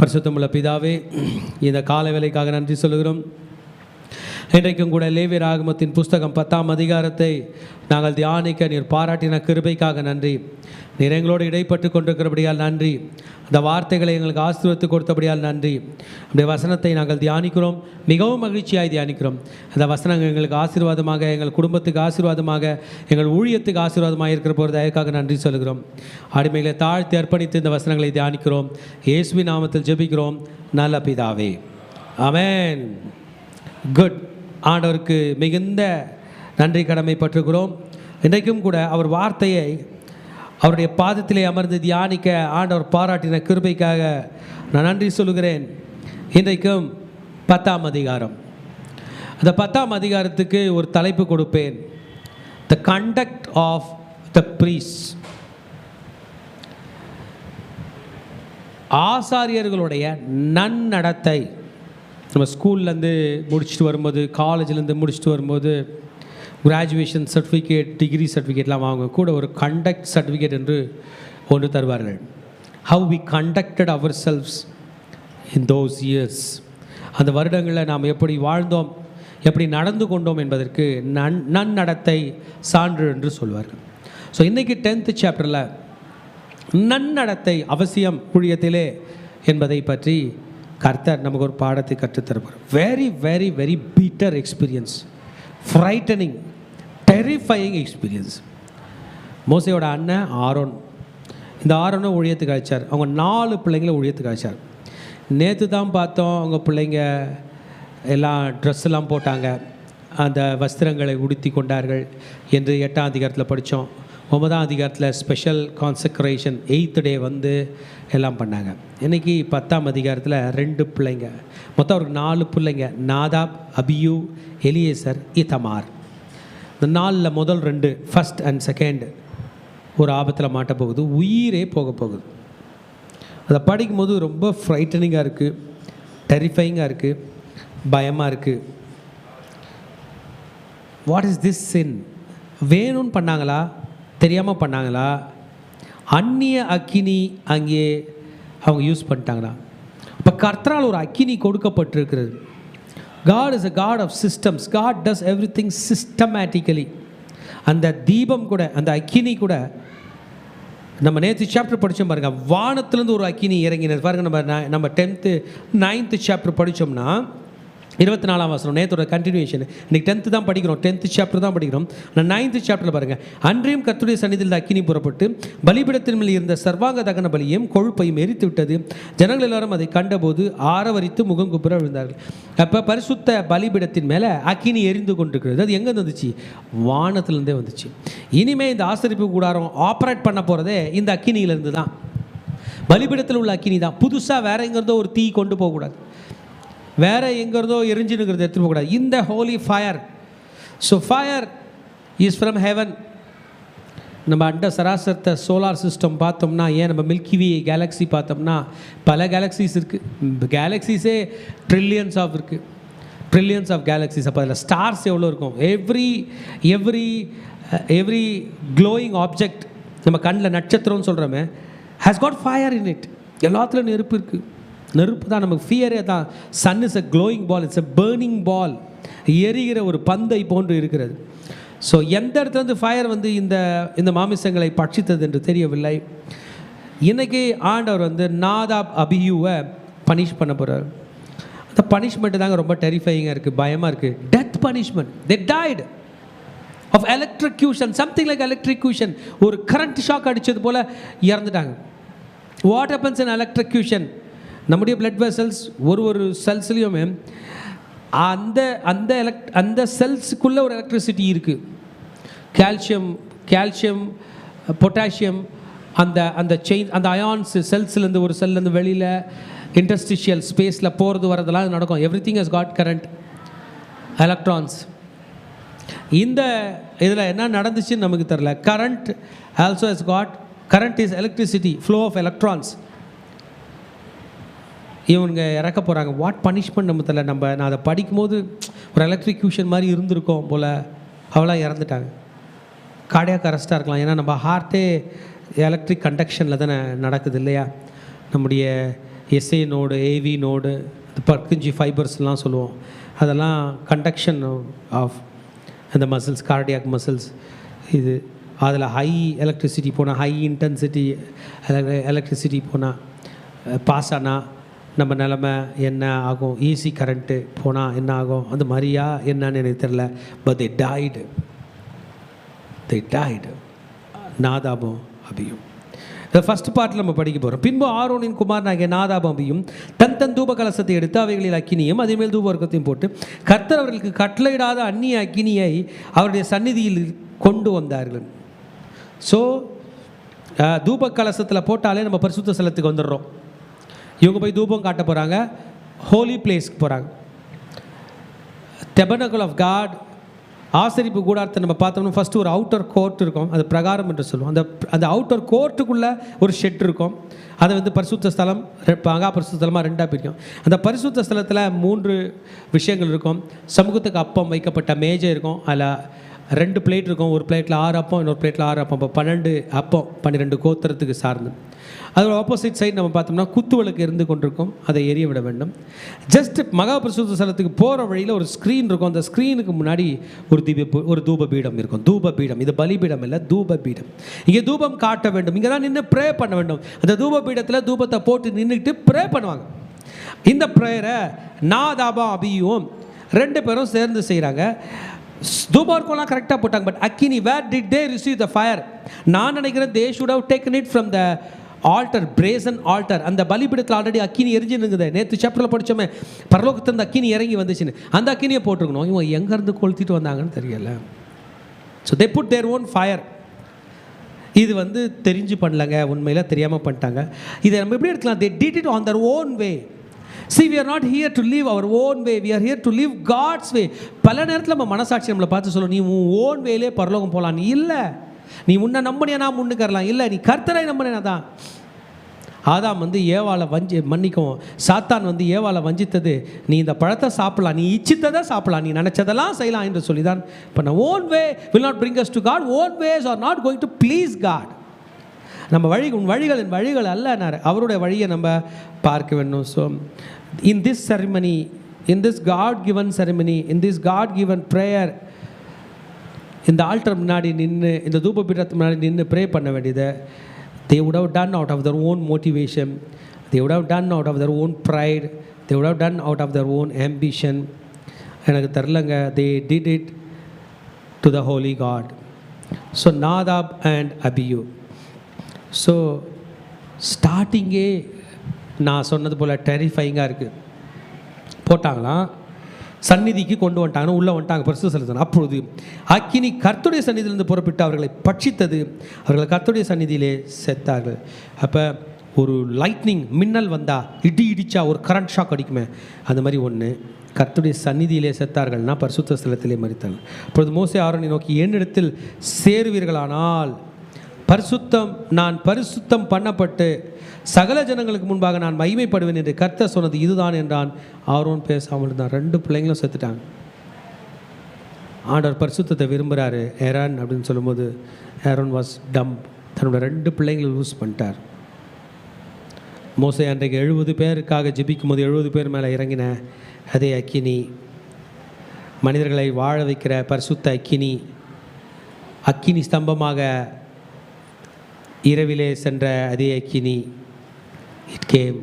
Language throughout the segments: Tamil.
பரிசுத்தமுள்ள பிதாவே, இந்த கால வேளைக்காக நன்றி சொல்லுகிறோம். இன்றைக்கும் கூட லேவியர் ஆகமத்தின் புஸ்தகம் 10ஆம் அதிகாரத்தை நாங்கள் தியானிக்க நீர் பாராட்டின கிருபைக்காக நன்றி. நீர் எங்களோடு இடைப்பட்டு கொண்டிருக்கிறபடியால் நன்றி. அந்த வார்த்தைகளை எங்களுக்கு ஆசீர்வதித்து கொடுத்தபடியால் நன்றி. அந்த வசனத்தை நாங்கள் தியானிக்கிறோம், மிகவும் மகிழ்ச்சியாய் தியானிக்கிறோம். அந்த வசனங்கள் எங்களுக்கு ஆசீர்வாதமாக, எங்கள் குடும்பத்துக்கு ஆசீர்வாதமாக, எங்கள் ஊழியத்துக்கு ஆசீர்வாதமாக இருக்கிற போகிறது தயக்காக நன்றி சொல்கிறோம். அடிமைகளை தாழ்த்தி அர்ப்பணித்து இந்த வசனங்களை தியானிக்கிறோம். இயேசுவின் நாமத்தில் ஜெபிக்கிறோம் நல்ல பிதாவே, ஆமென். குட். ஆண்டவருக்கு மிகுந்த நன்றி கடமைப்பட்டிருக்கிறோம். இன்றைக்கும் கூட அவர் வார்த்தையை அவருடைய பாதத்திலே அமர்ந்து தியானிக்க ஆண்டவர் பாராட்டின கிருபைக்காக நான் நன்றி சொல்கிறேன். இன்றைக்கும் 10ஆம் அதிகாரம். அந்த 10ஆம் அதிகாரத்துக்கு ஒரு தலைப்பு கொடுப்பேன், the conduct of the priest. ஆசாரியர்களுடைய நன்னடத்தை. நம்ம ஸ்கூல்லேருந்து முடிச்சுட்டு வரும்போது, காலேஜ்லேருந்து முடிச்சுட்டு வரும்போது கிராஜுவேஷன் சர்டிஃபிகேட், டிகிரி சர்டிஃபிகேட்லாம் வாங்க கூட ஒரு கண்டக்ட் சர்டிஃபிகேட் என்று ஒன்று தருவார்கள். How we conducted ourselves in those years. அந்த வருடங்களில் நாம் எப்படி வாழ்ந்தோம், எப்படி நடந்து கொண்டோம் என்பதற்கு நன்னடத்தை சான்று என்று சொல்வார்கள். ஸோ இன்றைக்கி 10th சாப்டரில் நன்னடத்தை அவசியம் ஊழியத்திலே என்பதை பற்றி கர்த்தர் நமக்கு ஒரு பாடத்தை கற்றுத்தருவார். Very very very bitter experience, frightening, terrifying experience. மோசையோட அண்ணன் ஆரோன், இந்த ஆரோனை ஊழியத்துக்கு அழைச்சார். அவங்க 4 பிள்ளைங்களை ஊழியத்துக்கு அழைச்சார். நேற்று தான் பார்த்தோம், அவங்க பிள்ளைங்க எல்லாம் ட்ரெஸ்ஸெல்லாம் போட்டாங்க, அந்த வஸ்திரங்களை உடுத்தி கொண்டார்கள் என்று 8ஆம் அதிகாரத்தில் படித்தோம். 9ஆம் அதிகாரத்தில் ஸ்பெஷல் கான்சக்ரேஷன் 8th டே வந்து எல்லாம் பண்ணாங்க. இன்றைக்கி 10ஆம் அதிகாரத்தில் 2 பிள்ளைங்க, மொத்தம் அவருக்கு 4 பிள்ளைங்க, நாதாப், அபியூ, எலியேசர், இத்தமார். இந்த 4ல் முதல் 2 ஃபஸ்ட் அண்ட் செகண்ட் ஒரு ஆபத்தில் மாட்ட போகுது, உயிரே போக போகுது. அதை படிக்கும்போது ரொம்ப ஃப்ரைட்டனிங்காக இருக்குது, டெரிஃபைங்காக இருக்குது, பயமாக இருக்குது. வாட் இஸ் திஸ் சின்? வேணும்னு பண்ணாங்களா, தெரியாமல் பண்ணாங்களா, அந்நிய அக்கினி அங்கே அவங்க யூஸ் பண்ணிட்டாங்களா? இப்போ கர்த்தரால் ஒரு அக்கினி கொடுக்கப்பட்டிருக்கிறது. God is a God of systems. God does everything systematically. அந்த தீபம் கூட, அந்த அக்கினி கூட, நம்ம நேற்று சாப்டர் படித்தோம் பாருங்கள், வானத்திலேருந்து ஒரு அக்கினி இறங்கினது பாருங்கள். நம்ம 10th 9th சாப்டர் படித்தோம்னா 24ஆம் வசனம், நேற்றோட கண்டினியூஷன். இன்றைக்கி 10th தான் படிக்கிறோம், 10th சாப்டர் தான் படிக்கிறோம். நான் 9th சாப்டரில் பாருங்கள், அன்றையும் கர்த்தருடைய சந்நிதியில் அக்கினி புறப்பட்டு பலிபீடத்தின் மேல் இருந்த சர்வாங்க தகன பலியையும் கொழுப்பையும் எரித்து விட்டது. ஜனங்கள் எல்லாரும் அதை கண்டபோது ஆரவரித்து முகம் குப்புற விழுந்தார்கள். அப்போ பரிசுத்த பலிபீடத்தின் மேலே அக்கினி எரிந்து கொண்டிருக்கிறது. அது எங்கே வந்துச்சு? வானத்திலேருந்தே வந்துச்சு. இனிமேல் இந்த ஆசரிப்பு கூடாரம் ஆப்ரேட் பண்ண போகிறதே இந்த அக்கினியிலேருந்து தான். பலிபீடத்தில் உள்ள அக்கினி தான். புதுசாக வேற எங்கேருந்தோ ஒரு தீ கொண்டு போகக்கூடாது, வேறு எங்கிறதோ எரிஞ்சுனுங்கிறத எடுத்துகிட்டு போகக்கூடாது. இந்த Holi fire. So fire is from heaven. நம்ம அண்ட சராசரத்தை சோலார் சிஸ்டம் பார்த்தோம்னா, ஏன் நம்ம மில்கிவே கேலக்ஸி பார்த்தோம்னா பல கேலக்ஸிஸ் இருக்குது. கேலக்ஸிஸே ட்ரில்லியன்ஸ் ஆஃப் இருக்குது, ட்ரில்லியன்ஸ் ஆஃப் கேலக்ஸிஸ். அப்போ அதில் ஸ்டார்ஸ் எவ்வளோ இருக்கும்? எவ்ரி க்ளோயிங் ஆப்ஜெக்ட், நம்ம கண்ணில் நட்சத்திரம்னு சொல்கிறோமே, has got fire in it. எல்லாத்துலேயும் நெருப்பு இருக்குது. நெருப்பு தான் நமக்கு ஃபியரே தான். Sun is a glowing ball, it's a burning ball, எரிகிற ஒரு பந்தை போன்று இருக்கிறது. ஸோ எந்த இடத்துலேருந்து ஃபயர் வந்து இந்த மாமிசங்களை பட்சித்தது என்று தெரியவில்லை. இன்றைக்கி ஆண்டவர் வந்து நாதாப், அபியூவை பனிஷ் பண்ண போகிறார். அந்த பனிஷ்மெண்ட்டு தாங்க ரொம்ப டெரிஃபையிங்காக இருக்குது, பயமாக இருக்குது. Death punishment. They died of electrocution, something like electrocution. ஒரு கரண்ட் ஷாக் அடித்தது போல் இறந்துட்டாங்க. What happens in electrocution? நம்முடைய பிளட் வெசல்ஸ் ஒரு செல்ஸ்லேயுமே அந்த செல்ஸுக்குள்ளே ஒரு எலக்ட்ரிசிட்டி இருக்குது. கால்சியம், பொட்டாசியம், அந்த செயின், அந்த அயான்ஸ் செல்ஸ்லேருந்து ஒரு செல்லேருந்து வெளியில் இன்டர்ஸ்டிஷியல் ஸ்பேஸில் போகிறது வரதெல்லாம் நடக்கும். Everything has got current, electrons. இந்த இதில் என்ன நடந்துச்சுன்னு நமக்கு தெரியல. Current also has got, current is electricity, flow of electrons. இவங்க இறக்க போகிறாங்க. வாட் பனிஷ்மெண்ட் நம்ம தெரியல. நான் அதை படிக்கும்போது ஒரு எலக்ட்ரிக்யூஷன் மாதிரி இருந்திருக்கோம் போல். அவளாம் இறந்துட்டாங்க. கார்டியாக் அரெஸ்ட்டாக இருக்கலாம். ஏன்னா நம்ம ஹார்ட்டே எலக்ட்ரிக் கண்டக்ஷனில் தானே நடக்குது இல்லையா? நம்முடைய எஸ்ஏ நோடு, ஏவி நோடு, பர்கிஞ்சி ஃபைபர்ஸ்லாம் சொல்லுவோம். அதெல்லாம் கண்டக்ஷன் ஆஃப் அந்த மசில்ஸ், கார்டியாக் மசில்ஸ். இது அதில் ஹை எலக்ட்ரிசிட்டி போனால், ஹை இன்டென்சிட்டி எலக்ட்ரிசிட்டி போனால், பாஸ் ஆனால் நம்ம நிலமை என்ன ஆகும், ஈஸி கரண்ட்டு போனால் என்ன ஆகும், அந்த மாதிரியா என்னன்னு எனக்கு தெரில. பட் தே டைடு நாதாபும் அபியும். ஃபர்ஸ்ட் பார்ட்டில் நம்ம படிக்க போகிறோம். பின்பு ஆரோனின் குமாரனாகிய நாதாபும் அபியும் தன் தூப கலசத்தை எடுத்து அவைகளில் அக்கினியும் அதே மேல் தூப வர்க்கத்தையும் போட்டு கர்த்தர் அவர்களுக்கு கட்டளையிடாத அந்நிய அக்கினியை அவருடைய சந்நிதியில் கொண்டு வந்தார்கள். ஸோ தூப கலசத்தில் போட்டாலே நம்ம பரிசுத்த ஸ்தலத்துக்கு வந்துடுறோம். இவங்க போய் தூபம் காட்ட போகிறாங்க, ஹோலி பிளேஸ்க்கு போகிறாங்க. டெபர்னக்கிள் ஆஃப் காட், ஆசரிப்பு கூடாரத்தை நம்ம பார்த்தோம்னா ஃபஸ்ட்டு ஒரு அவுட்டர் கோர்ட் இருக்கும், அது பிரகாரம் என்று சொல்லுவோம். அந்த அவுட்டர் கோர்ட்டுக்குள்ளே ஒரு ஷெட் இருக்கும். அதை வந்து பரிசுத்த ஸ்தலம், மகா பரிசுத்த ஸ்தலமாக ரெண்டாக பிரிக்கும். அந்த பரிசுத்த ஸ்தலத்தில் 3 விஷயங்கள் இருக்கும். சமூகத்துக்கு அப்பம் வைக்கப்பட்ட மேஜை இருக்கும், அதில் 2 பிளேட் இருக்கும். ஒரு பிளேட்டில் 6 அப்பம், இன்னொரு பிளேட்டில் 6 அப்பம். இப்போ 12 அப்பம், 12 கோத்திரத்துக்கு சார்ந்து. அதோட ஆப்போசிட் சைடு நம்ம பார்த்தோம்னா குத்துவிளக்கு இருந்து கொண்டிருக்கும், அதை எரிய விட வேண்டும். ஜஸ்ட் மகா பரிசுத்த ஸ்தலத்துக்கு போகிற வழியில் ஒரு ஸ்க்ரீன் இருக்கும். அந்த ஸ்க்ரீனுக்கு முன்னாடி ஒரு தூப பீடம் இருக்கும். தூப பீடம், இது பலிபீடம் இல்லை, தூப பீடம். இங்கே தூபம் காட்ட வேண்டும், இங்கே தான் நின்று ப்ரே பண்ண வேண்டும். அந்த தூப பீடத்தில் தூபத்தை போட்டு நின்றுக்கிட்டு ப்ரே பண்ணுவாங்க. இந்த ப்ரேயரை நாதாபா அபியும் 2 பேரும் சேர்ந்து செய்கிறாங்க. தூபர்க்கெல்லாம் கரெக்டாக போட்டாங்க. பட் அக்கினி, where did they receive the fire? நான் நினைக்கிறேன் they should have taken it from the altar, brazen altar. அந்த பலிபீடத்தில் ஆல்ரெடி அக்கினி எரிஞ்சுனுங்குது. நேற்று சாப்டரில் படித்தோமே, பரலோகத்தில் அந்த அக்கினி இறங்கி வந்துச்சுன்னு. அந்த அக்கினியை போட்டிருக்கணும். இவங்க எங்கேருந்து கொளுத்திட்டு வந்தாங்கன்னு தெரியல. So they put their own fire. இது வந்து தெரிஞ்சு பண்ணலங்க, உண்மையில் தெரியாமல் பண்ணிட்டாங்க. இதை நம்ம எப்படி எடுக்கலாம்? They did it on their own way. See, we are not here to live our own way. We are here to live God's way. பல நேரத்தில் நம்ம மனசாட்சி நம்மளை பார்த்து சொல்லும், நீ உன் ஓன் வேலே பரலோகம் போகலாம். நீ இல்லை, நீ உன்னை நம்பினியா நான் முன்னுக்கரலாம். இல்லை, நீ கர்த்தரை நம்பினா தான். ஆதாம் வந்து ஏவாளை மன்னிக்கும், சாத்தான் வந்து ஏவாளை வஞ்சித்தது, நீ இந்த பழத்தை சாப்பிடலாம், நீ இச்சித்ததை சாப்பிடலாம், நீ நினச்சதெல்லாம் செய்யலாம் என்று சொல்லி தான். இப்போ நான் own way will not bring us to God. Own ways are not going to please God. நம்ம உன் வழிகள் என் வழிகள் அல்ல, அவருடைய வழியை நம்ம பார்க்க வேண்டும். So in this ceremony, in this God given ceremony, in this God given prayer, இந்த ஆல்டர் முன்னாடி நின்று, இந்த தூப பீடத்துக்கு முன்னாடி நின்று ப்ரே பண்ண வேண்டியதை they would have done out of their own motivation, they would have done out of their own pride, they would have done out of their own ambition. எனக்கு தெரிலங்க, they did it to the holy God. So Nadab and Abihu. So ஸ்டார்டிங்கே நான் சொன்னது போல் டெரிஃபைங்காக இருக்குது. போட்டாங்களாம், சந்நிதிக்கு கொண்டு வந்துட்டாங்கன்னு உள்ளே வந்துட்டாங்க பரிசுத்த ஸ்தலத்தில். அப்பொழுது அக்கினி கர்த்தருடைய சந்நிதியிலிருந்து புறப்பட்டு அவர்களை பட்சித்தது, அவர்கள் கர்த்தருடைய சந்நிதியிலே செத்தார்கள். அப்போ ஒரு லைட்னிங், மின்னல் வந்தால், இடிச்சா ஒரு கரண்ட் ஷாக் அடிக்குமே, அந்த மாதிரி ஒன்று. கர்த்தருடைய சந்நிதியிலே செத்தார்கள்னா பரிசுத்த ஸ்தலத்திலே மரித்தார்கள். அப்பொழுது மோசே ஆரோனை நோக்கி, என்னிடத்தில் சேருவீர்களானால் நான் பரிசுத்தம் பண்ணப்பட்டு சகல ஜனங்களுக்கு முன்பாக நான் மகிமைப்படுவேன் என்று கர்த்தர் சொன்னது இதுதான் என்றான். ஆரோன் பேசாமல் இருந்தான். 2 பிள்ளைங்களும் செத்துட்டாங்க. ஆண்டவர் பரிசுத்தத்தை விரும்புகிறாரு ஏரான் அப்படின்னு சொல்லும்போது ஏரோன் வாஸ் டம். தன்னோட 2 பிள்ளைங்களை லூஸ் பண்ணிட்டார். மோசே அன்றைக்கு 70 பேருக்காக ஜெபிக்கும் போது 70 பேர் மேலே இறங்கின அதே அக்கினி, மனிதர்களை வாழ வைக்கிற பரிசுத்த அக்கினி ஸ்தம்பமாக இரவிலே சென்ற அதே அக்கினி, it came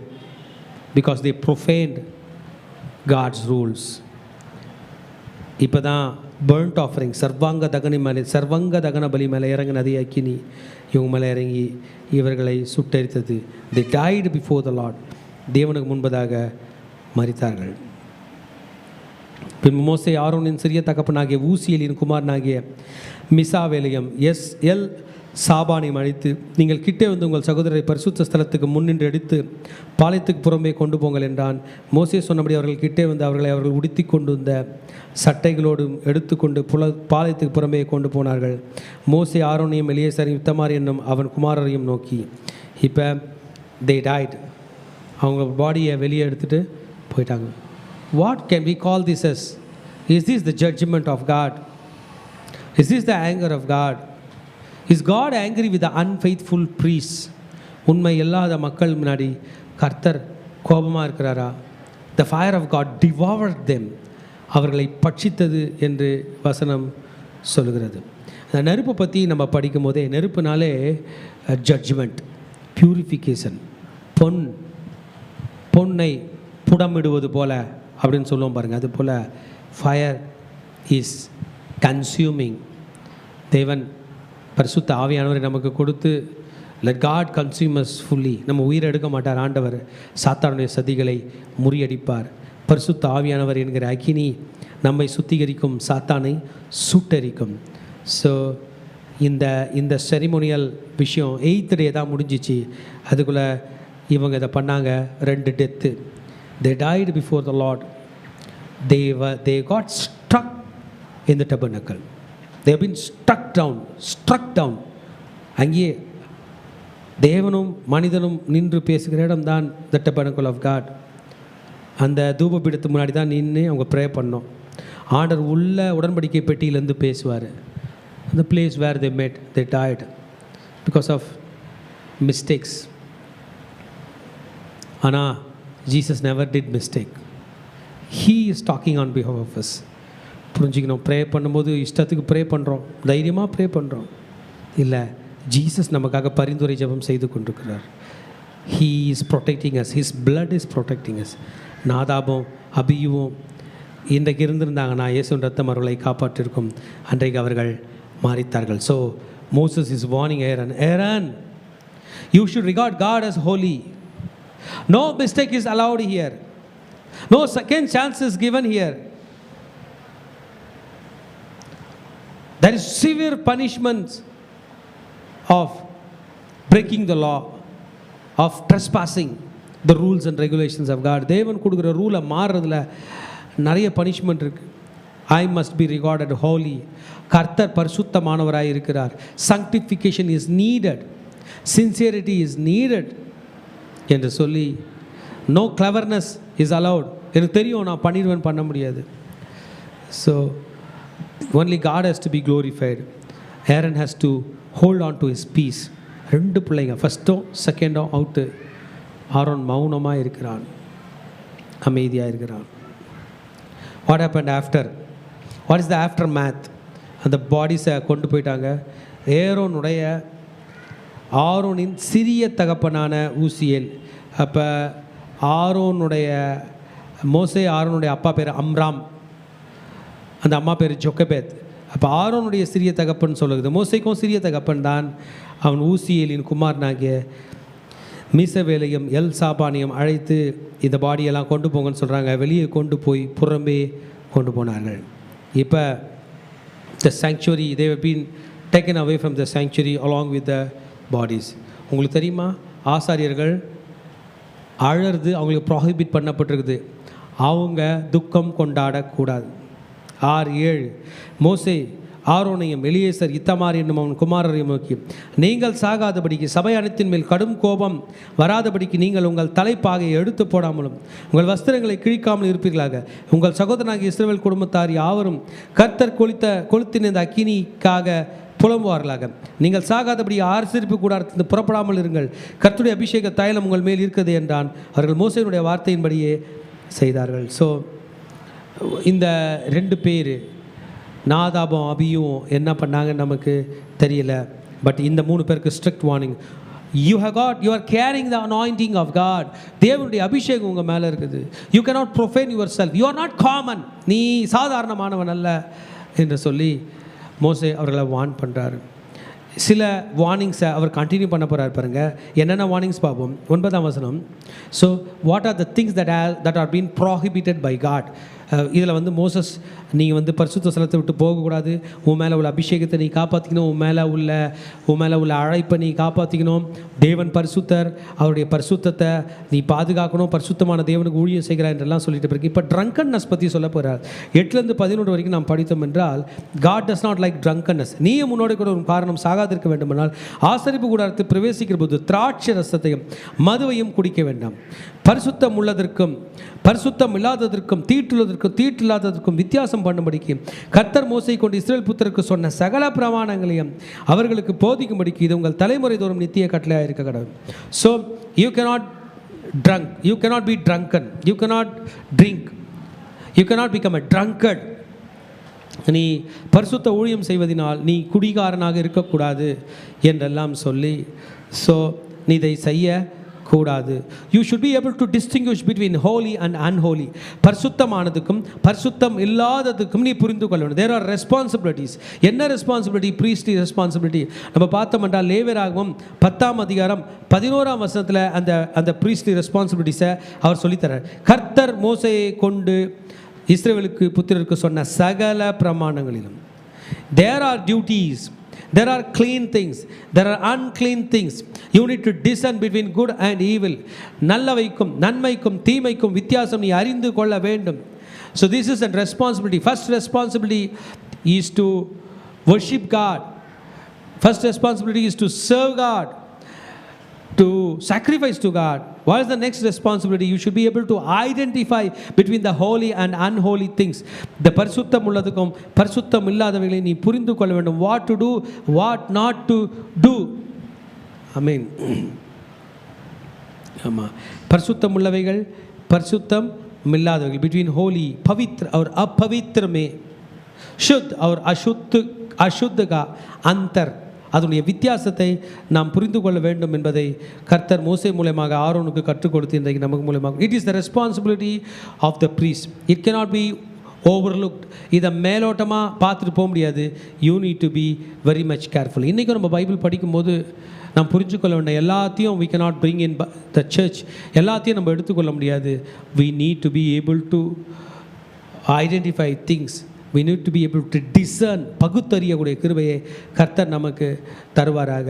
because they profaned God's rules. இப்போ தான் burnt offering, சர்வாங்க தகன பலி மேலே இறங்கின அதே அக்கினி இவங்க மேலே இறங்கி இவர்களை சுட்டெரித்தது. they died before the Lord. தேவனுக்கு முன்பதாக மரித்தார்கள். பின் மோசே ஆரோனின் சிறிய தகப்பனாகிய ஊசியலின் குமாரனாகிய மிசாவேலையும் எல் சாபானையும் அழைத்து, நீங்கள் கிட்டே வந்து உங்கள் சகோதரரை பரிசுத்த ஸ்தலத்துக்கு முன்னின்று எடுத்து பாளையத்துக்கு புறம்பே கொண்டு போங்கள் என்றான். மோசே சொன்னபடி அவர்கள் கிட்டே வந்து அவர்கள் உடுத்தி கொண்டு வந்த சட்டைகளோடு எடுத்துக்கொண்டு பாளையத்துக்கு புறம்பே கொண்டு போனார்கள். மோசே ஆரோனையும் எலியேசரையும் இத்தமார் என்னும் அவன் குமாரரையும் நோக்கி, இப்போ they died, அவங்க பாடியை வெளியே எடுத்துகிட்டு போயிட்டாங்க. What can we call this as? Is this the judgment of God? Is this the anger of God? Is God angry with the unfaithful priests? உண்மை இல்லாத மக்கள் முன்னாடி கர்த்தர் கோபமாக இருக்கிறாரா? The fire of God devoured them, அவர்களை பட்சித்தது என்று வசனம் சொல்கிறது. அந்த நெருப்பை பற்றி நம்ம படிக்கும் போதே, நெருப்புனாலே ஜட்ஜ்மெண்ட், பியூரிஃபிகேஷன், பொன்னை புடமிடுவது போல அப்படின்னு சொல்லுவோம் பாருங்கள். அது போல் ஃபயர் இஸ் கன்சியூமிங். தேவன் பரிசுத்த ஆவியானவரை நமக்கு கொடுத்து let God consume us fully. நம்ம உயிரை எடுக்க மாட்டார் ஆண்டவர், சாத்தானுடைய சதிகளை முறியடிப்பார். பரிசுத்த ஆவியானவர் என்கிற அக்கினி நம்மை சுத்திகரிக்கும், சாத்தானை சுட்டரிக்கும். ஸோ இந்த செரிமோனியல் விஷயம் 8th டே தான் முடிஞ்சிச்சு. அதுக்குள்ளே இவங்க இதை பண்ணாங்க. 2 death. They died before the Lord. They got struck in the tabernacle. They have been struck down. அங்கேயே தேவனும் மனிதனும் நின்று பேசுகிற இடம் தான் the tabernacle of God. அந்த தூபபீடத்துக்கு முன்னாடி தான் நின்று அவங்க ப்ரே பண்ணோம். ஆண்டவர் உள்ள உடன்படிக்கை பெட்டியிலேருந்து பேசுவார். The place where they met, they died because of mistakes. ஆனால் Jesus never did mistake. He is talking on behalf of us. புரிஞ்சுக்கணும். ப்ரே பண்ணும்போது இஷ்டத்துக்கு ப்ரே பண்ணுறோம், தைரியமாக ப்ரே பண்ணுறோம் இல்லை, ஜீசஸ் நமக்காக பரிந்துரை ஜெபம் செய்து கொண்டிருக்கிறார். He is protecting us. His blood is protecting us. நாதாபும் அபியுவும் இன்றைக்கு இருந்திருந்தாங்கன்னா இயேசுவின் ரத்தம் அவர்களை காப்பாற்றிருக்கும். அன்றைக்கு அவர்கள் மாறித்தார்கள். So Moses is warning Aaron, you should regard God as holy. No mistake is allowed here. No second chance is given here. There is severe punishments of breaking the law, of trespassing the rules and regulations of God. தேவன் கொடுக்குற ரூலை மாறுறதுல நிறைய பனிஷ்மெண்ட் இருக்குது. I must be regarded holy. கர்த்தர் பரிசுத்தமானவராய் இருக்கிறார். sanctification is needed, sincerity is needed என்று சொல்லி, no cleverness is allowed. எனக்கு தெரியும் நான் பண்ணிடுவேன், பண்ண முடியாது. So only God has to be glorified. Aaron has to hold on to his peace. 2 பிள்ளைங்க, ஃபஸ்ட்டும் செகண்டும் அவுட்டு. ஆரோன் மௌனமாக இருக்கிறான், அமைதியாக இருக்கிறான். What happened after? What is the aftermath? அந்த பாடிஸை கொண்டு போயிட்டாங்க. ஆரோனின் சிறிய தகப்பனான ஊசியேல். அப்போ ஆரோனுடைய அப்பா பேர் அம்ராம், அந்த அம்மா பேர் ஜொக்கபேத். அப்போ ஆரோனுடைய சிறிய தகப்பன் சொல்லுது. மோசேக்கும் சிறிய தகப்பன் தான். அவன் ஊசியேலின் குமாரனாகிய மீசவேலையும் எல்சாபானையும் அழைத்து இந்த பாடியெல்லாம் கொண்டு போங்கன்னு சொல்கிறாங்க. வெளியே கொண்டு போய் புறம்பே கொண்டு போனார்கள். இப்போ the sanctuary, they have been taken away from the sanctuary along with the bodies. உங்களுக்கு தெரியுமா, ஆசாரியர்கள் அழறது அவங்களுக்கு ப்ராஹிபிட் பண்ணப்பட்டிருக்குது. அவங்க துக்கம் கொண்டாடக்கூடாது. 6:7 மோசே ஆரோனையும் எலியேசர் இத்தமார் என்னும் அவன் குமாரரையும் நோக்கி, நீங்கள் சாகாதபடிக்கு சபை அனைத்தின் மேல் கடும் கோபம் வராதபடிக்கு நீங்கள் உங்கள் தலைப்பாகையை எடுத்து போடாமலும் உங்கள் வஸ்திரங்களை கிழிக்காமல் இருப்பீர்களாக. உங்கள் சகோதரனாகிய இஸ்ரவேல் குடும்பத்தார் யாவரும் கர்த்தர் கொளுத்தின இந்த அக்கினிக்காக புலம்புவார்களாக. நீங்கள் சாகாதபடி ஆர்சிரிப்பு கூடாரத்திலிருந்து புறப்படாமல் இருங்கள். கர்த்தருடைய அபிஷேக தைலம் உங்கள் மேல் இருக்கிறது என்றான். அவர்கள் மோசேயினுடைய வார்த்தையின்படியே செய்தார்கள். ஸோ இந்த 2 பேர் நாதாபும் அபியும் என்ன பண்ணாங்கன்னு நமக்கு தெரியல. பட் இந்த 3 பேருக்கு strict warning. you are carrying the anointing of God. தேவனுடைய அபிஷேகம் உங்கள் மேலே இருக்குது. you cannot profane yourself. you are not common. நீ சாதாரணமானவன் அல்ல என்று சொல்லி மோசே அவர்களை வார்ன் பண்ணுறாரு. சில வார்னிங்ஸை அவர் கண்டினியூ பண்ண போகிறார் பாருங்க. என்னென்ன வார்னிங்ஸ் பார்ப்போம். 9ஆம் வசனம். So what are the things that are being prohibited by God. இதில் மோசஸ், நீங்கள் பரிசுத்த ஸ்தலத்தை விட்டு போகக்கூடாது, உன் மேலே உள்ள அபிஷேகத்தை நீ காப்பாற்றிக்கணும், உன் மேலே உள்ள அழைப்பை நீ காப்பாற்றிக்கணும், தேவன் பரிசுத்தர், அவருடைய பரிசுத்தத்தை நீ பாதுகாக்கணும், பரிசுத்தமான தேவனுக்கு ஊழியம் செய்கிறார் என்றெல்லாம் சொல்லிட்டு பிறகு இப்போ ட்ரங்கன்னஸ் பற்றி சொல்ல போகிறார். 8-11 வரைக்கும் நாம் படித்தோம் என்றால், God does not like drunkenness. நீயும் முன்னோட கூட ஒரு காரணம் சாகாதிருக்க வேண்டுமானால் ஆசரிப்பு கூடாரத்தை பிரவேசிக்கிற போது திராட்சை ரசத்தையும் மதுவையும் குடிக்க வேண்டாம். பரிசுத்தம் உள்ளதற்கும் பரிசுத்தம் இல்லாததற்கும் தீட்டில்லாததற்கும் வித்தியாசம் பண்ணும்படிக்கு கர்த்தர் மோசை கொண்டு இஸ்ரவேல் புத்திரருக்கு சொன்ன சகல பிரமாணங்களையும் அவர்களுக்கு போதிக்கும்படிக்கு இது உங்கள் தலைமுறை தோறும் நித்திய கட்டளையாக இருக்க கடவுள். So you cannot drunk. You cannot be drunken. You cannot drink. You cannot become a drunkard. நீ பரிசுத்த ஊழியம் செய்வதனால் நீ குடிகாரனாக இருக்கக்கூடாது என்றெல்லாம் சொல்லி, ஸோ நீ இதை செய்ய கூடாது. You should be able to distinguish between holy and unholy. பரிசுத்தமானதுக்கும் பரிசுத்தம் இல்லாததுக்கும் நீ புரிந்து கொள்ள வேண்டும். There are responsibilities. என்ன ரெஸ்பான்சிபிலிட்டி? priestly responsibility. நம்ம பார்த்தோம் என்றால் லேவியராகமம் 10ஆம் அதிகாரம் 11ஆம் வசனத்தில் அந்த priestly responsibilities-ஐ அவர் சொல்லித்தரார். கர்த்தர் மோசேயை கொண்டு இஸ்ரவேலுக்கு புத்திரருக்கு சொன்ன சகல பிரமாணங்களிலும் there are duties, there are clean things, there are unclean things. You need to discern between good and evil. நல்லவைக்கும் நன்மைக்கும் தீமைக்கும் வித்தியாசம் நீ அறிந்து கொள்ள வேண்டும். So this is a responsibility. First responsibility is to worship God. First responsibility is to serve God, to sacrifice to God. What is the next responsibility? You should be able to identify between the holy and unholy things. The பரிசுத்தம் உள்ளதுக்கும் பரிசுத்தம் இல்லாதவைகளை நீ புரிந்து கொள்ள வேண்டும். What to do, what not to do. ஆமென். ஆமாம், பரிசுத்தம் உள்ளவைகள் பரிசுத்தம் இல்லாதவைகள். between holy, पवित्र और अपवित्र में शुद्ध और अशुद्ध का अंतर, அதனுடைய வித்தியாசத்தை நாம் புரிந்து கொள்ள வேண்டும் என்பதை கர்த்தர் மோசே மூலமாக ஆரோனுக்கு கற்றுக் கொடுத்து இன்றைக்கு நமக்கு மூலமாக. It is the responsibility of the priest. It cannot be overlooked. இதை மேலோட்டமாக பார்த்துட்டு போக முடியாது. You need to be very much careful. இன்றைக்கும் நம்ம பைபிள் படிக்கும்போது நாம் புரிஞ்சுக்கொள்ள வேண்டிய எல்லாத்தையும் we cannot bring in the church. எல்லாத்தையும் நம்ம எடுத்துக்கொள்ள முடியாது. we need to be able to identify things. we need to be able to discern. பகுத்தறியக்கூடிய கிருபையை கர்த்தர் நமக்கு தருவாராக.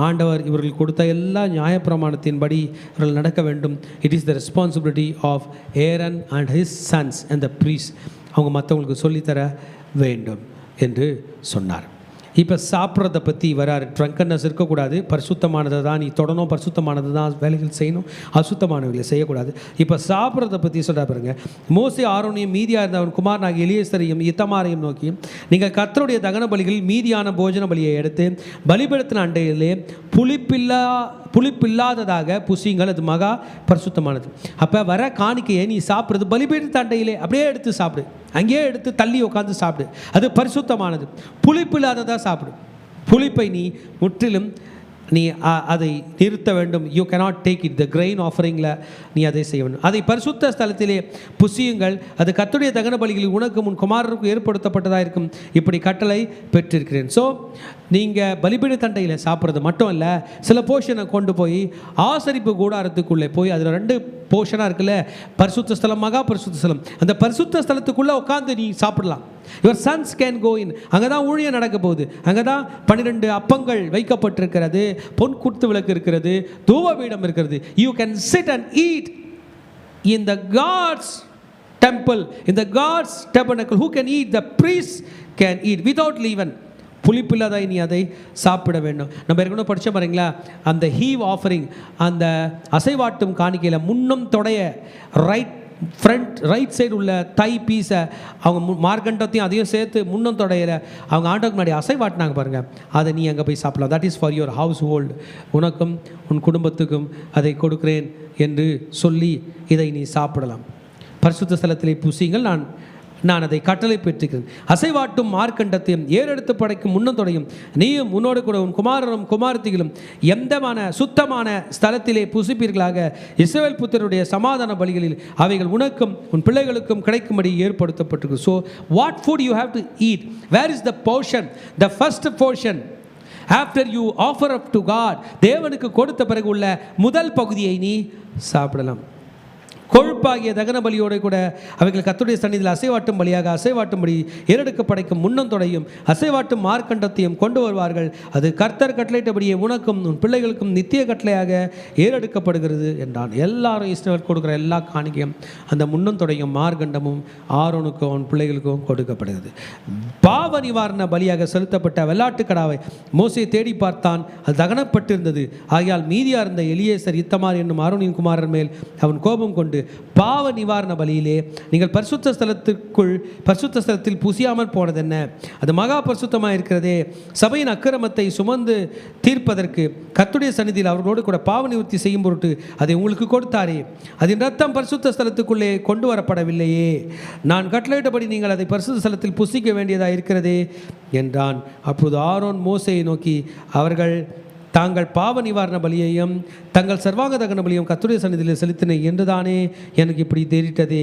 ஆண்டவர் இவர்கள் கொடுத்த எல்லா நியாயப்பிரமாணத்தின்படி இவர்கள் நடக்க வேண்டும். It is the responsibility of Aaron and his sons and the priest. அவங்க மற்றவங்களுக்கு சொல்லித்தர வேண்டும் என்று சொன்னார். இப்போ சாப்பிட்றத பற்றி வராரு. ட்ரங்கன்னஸ் இருக்கக்கூடாது. பரிசுத்தமானதை தான் நீ தொடணும், பரிசுத்தமானது தான் வேலைகள் செய்யணும், அசுத்தமானவர்களை செய்யக்கூடாது. இப்போ சாப்பிட்றத பற்றி சொல்கிறா பாருங்க. மோசே ஆரோனையும் மீதியாக இருந்த அவன் குமாரனாகிய எலியேசரையும் இத்தமாரையும் நோக்கி, நீங்கள் கர்த்தருடைய தகன பலிகளில் மீதியான போஜன பலியை எடுத்து பலிபீடத்தின் அண்டையிலே புளிப்பில்லாததாக புசியுங்கள், அது மகா பரிசுத்தமானது. அப்போ வர காணிக்கையை நீ சாப்பிட்றது பலிபீடத்தின் அண்டையிலே அப்படியே எடுத்து சாப்பிடு, அங்கேயே எடுத்து தள்ளி உட்காந்து சாப்பிடு, அது பரிசுத்தமானது. புளிப்பில்லாததாக சாப்பிடு. புளிப்பை நீ முற்றிலும் நீ அதை நிறுத்த வேண்டும். You cannot take it. the grain offering-ல நீ அதை செய்ய வேண்டும். அதை பரிசுத்த ஸ்தலத்திலே புசியுங்கள், அது கர்த்தருடைய தகன பலிகளில் உனக்கும் உன் குமாரனுக்கும் ஏற்படுத்தப்பட்டதாக இருக்கும். இப்படி கட்டளை பெற்றிருக்கிறேன். ஸோ நீங்கள் பலிபீட தண்டையில் சாப்பிட்றது மட்டும் இல்லை, சில போர்ஷனை கொண்டு போய் ஆசரிப்பு கூடாரத்துக்குள்ளே போய் அதில் 2 போர்ஷனாக இருக்குல்ல, பரிசுத்த ஸ்தலம், மகா பரிசுத்த ஸ்தலம். அந்த பரிசுத்த ஸ்தலத்துக்குள்ளே உட்காந்து நீ சாப்பிடலாம். யுவர் சன்ஸ் கேன் கோ இன். அங்கே தான் ஊழியம் நடக்க போகுது. அங்கே தான் 12 அப்பங்கள் வைக்கப்பட்டிருக்கிறது, பொன் குத்து விளக்கு இருக்கிறது, தூபபீடம் இருக்கிறது. You can sit and eat in the God's temple, in the God's tabernacle. Who can eat? The priest can eat without leaven. புளிப்பில்லாதாய் நீ அதை சாப்பிட வேண்டும். நம்ம ஏற்கனவே படித்த பாருங்களா, அந்த ஹீவ் ஆஃபரிங், அந்த அசைவாட்டும் காணிக்கையில் முன்னும் தொடைய ரைட் சைடு உள்ள தை பீஸை அவங்க மார்க்கண்டத்தையும் அதையும் சேர்த்து முன்னும் தொடையில அவங்க ஆண்டோக்கு முன்னாடி அசைவாட்டினாங்க பாருங்கள். அதை நீ அங்கே போய் சாப்பிடலாம். That is for your house hold. உனக்கும் உன் குடும்பத்துக்கும் அதை கொடுக்கிறேன் என்று சொல்லி இதை நீ சாப்பிடலாம். பரிசுத்த ஸ்தலத்திலே புசியுங்கள், நான் அதை கட்டளை பெற்றுக்கிறேன். அசைவாட்டும் மார்க்கண்டத்தையும் ஏறெடுத்து படைக்கும் முன்னந்தொடையும் நீயும் உன்னோடு கூட உன் குமாரனும் குமாரத்திகளும் எந்தமான சுத்தமான ஸ்தலத்திலே புசிப்பீர்களாக. இஸ்ரவேல் புத்திரருடைய சமாதான பலிகளில் அவைகள் உனக்கும் உன் பிள்ளைகளுக்கும் கிடைக்கும்படி ஏற்படுத்தப்பட்டிருக்கு. So what food you have to eat? Where is the portion? The first portion after you offer up to God. தேவனுக்கு கொடுத்த பிறகு உள்ள முதல் பகுதியை நீ சாப்பிடலாம். கொழுப்பாகிய தகன பலியோடு கூட அவைகள் கர்த்தருடைய சந்நிதியில் அசைவாட்டும் பலியாக அசைவாட்டும்படி ஏறெடுக்க படைக்கும் முன்னந்தொடையும் அசைவாட்டும் மார்க்கண்டத்தையும் கொண்டு வருவார்கள். அது கர்த்தர் கட்டளையிட்டபடியே உனக்கும் உன் பிள்ளைகளுக்கும் நித்திய கட்டளையாக ஏறெடுக்கப்படுகிறது என்றான். எல்லாரும் இஸ்ரவேல் கொடுக்குற எல்லா காணிக்கையும் அந்த முன்னந்தொடையும் மார்க்கண்டமும் ஆரோனுக்கும் அவன் பிள்ளைகளுக்கும் கொடுக்கப்படுகிறது. பாவ நிவாரண பலியாக செலுத்தப்பட்ட வெள்ளாட்டுக்கடாவை மோசே தேடி பார்த்தான், அது தகனப்பட்டிருந்தது. ஆகையால் மீதியாக இருந்த எலியேசர் இத்தமார் என்னும் ஆரோனின் குமாரன் மேல் அவன் கோபம் கொண்டு பாவ நிவாரண பலியிலே நீங்கள் பரிசுத்த ஸ்தலத்தில் புசியாமல் போனது என்ன? அது மகா பரிசுத்தமாக இருக்கிறதே. சபையின் அக்கிரமத்தை சுமந்து தீர்ப்பதற்கு கர்த்தருடைய சந்நிதியில் அவர்களோடு கூட பாவ நிவர்த்தி செய்யும் பொருட்டு அதை உங்களுக்கு கொடுத்தாரே. அதன் ரத்தம் பரிசுத்த ஸ்தலத்துக்குள்ளே கொண்டு வரப்படவில்லையே. நான் கட்டளையிட்டபடி நீங்கள் அதை பரிசுத்த ஸ்தலத்தில் புசிக்க வேண்டியதாக இருக்கிறதே என்றான். அப்போது ஆரோன் மோசேயை நோக்கி, அவர்கள் தாங்கள் பாவ நிவாரண பலியையும் தங்கள் சர்வாங்க தகன பலியும் கர்த்தருடைய சந்நிதியில் செலுத்தின என்றுதானே எனக்கு இப்படி தெரிவித்ததே.